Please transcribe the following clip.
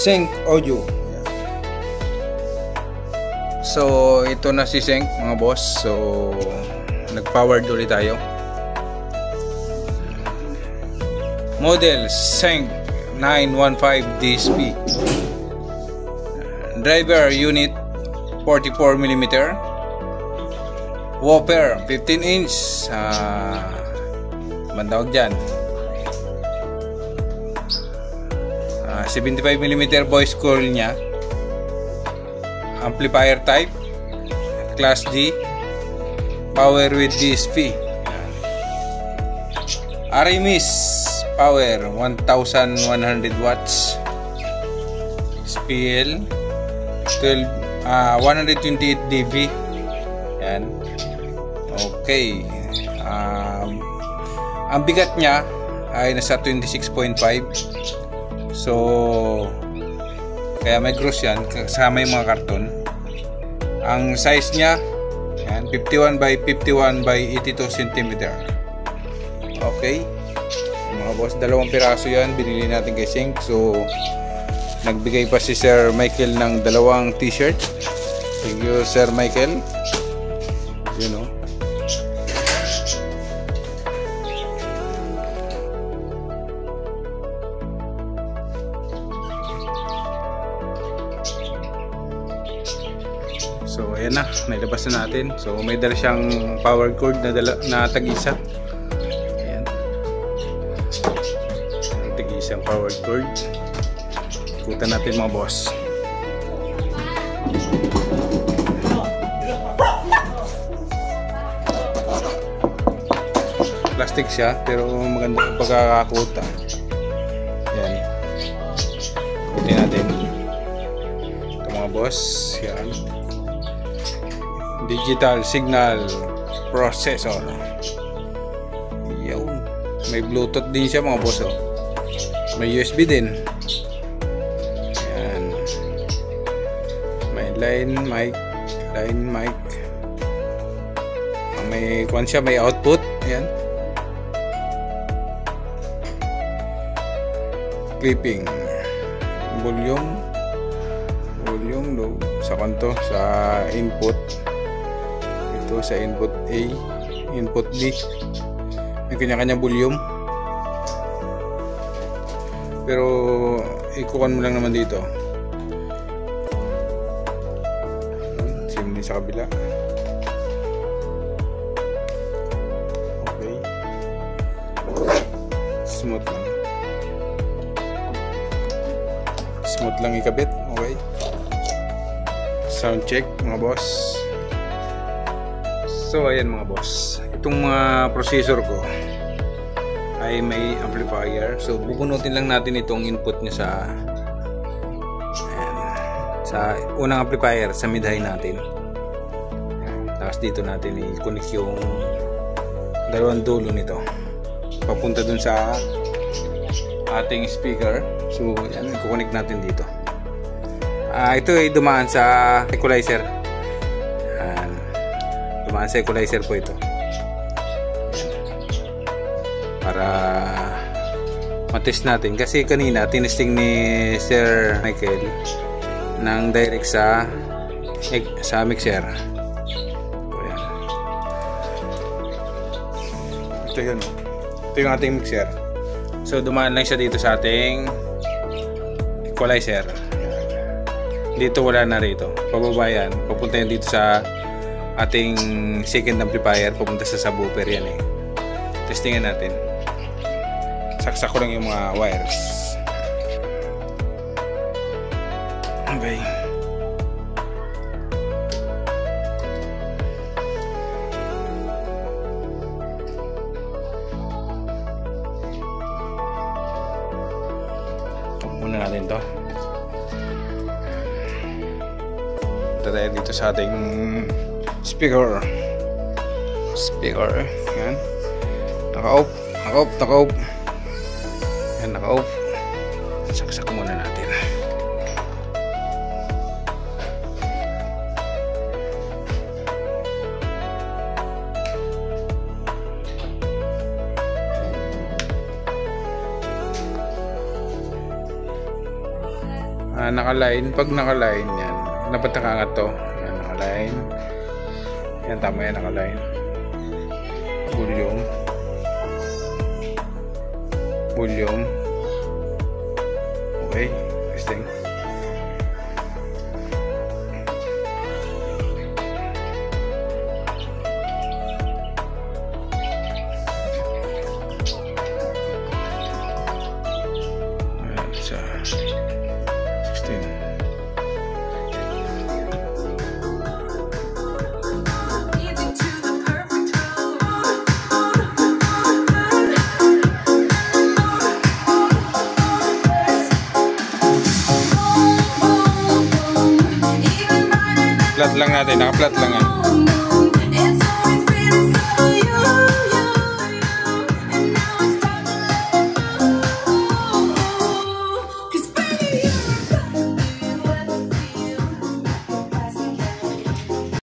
Sync audio. So ito na si Sync mga boss. So nag-powered ulit tayo. Model Sync 915 DSP. Driver unit 44mm. Whopper 15 inch. Bandawag dyan. 75mm voice coil nya. Amplifier type Class D. Power with DSP. RMS power 1100 watts. SPL 128 dB. Yan. Okay. Ang bigat niya ay nasa 26.5. So kaya may gross yan kasama yung mga karton. Ang size niya yan, 51 by 51 by 82 cm. Okay. Mga boss, dalawang piraso yan binili natin kay Sync. So nagbigay pa si Sir Michael ng dalawang t-shirt. Thank you Sir Michael. You know. So ayan na, nailabas na natin. So may dala siyang power cord na tag-isa. Ayan. Tag-isang power cord. Ikutan natin mga boss. Plastic siya pero maganda ang pagkakakuta. Ayan. Ikutin natin. Ito mga boss. Yan. Digital signal processor. Yun. May Bluetooth din siya mga boss. Oh. May USB din. Ayan. May line mic. May kwan siya, may output. Ayan. Clipping. Volume low sa kanto sa input. Ito sa input A, input B. May kanya-kanya volume. Pero ikukan mo lang naman dito. Same din sa kabila. Okay. Smooth lang. Smooth lang ikabit. Okay. Sound check mga boss. So ayan mga boss, itong mga processor ko ay may amplifier. So bubunutin lang natin itong input niya sa ayan, sa unang amplifier sa mid-high natin. Tapos dito natin i-connect yung dalawang dulo nito papunta dun sa ating speaker. So ayan, i-connect natin dito. Ito ay dumaan sa equalizer. Dumaan sa equalizer po ito. Para matest natin. Kasi kanina tinesting ni Sir Michael ng direct sa mixer. Ayan. Ito yun. Ito yung ating mixer. So dumaan lang siya dito sa ating equalizer. Dito wala na rito. Pababa yan. Papunta yan dito sa ating second amplifier. Papunta sa subwoofer yan eh. Testingan natin. Saksak ko lang yung mga wires. Okay. Muna natin to. Tayo dito sa ating speaker. Yan. Naka-off. Yan, naka-off. Saksak muna natin. naka-line. Pag naka-line, yan. Dapat nakaangat to. Yan, naka-line. Yan, tama yan, naka-line. Volume. Volume. Okay, testing. Sa 16. Flat lang natin, naka-flat lang yan.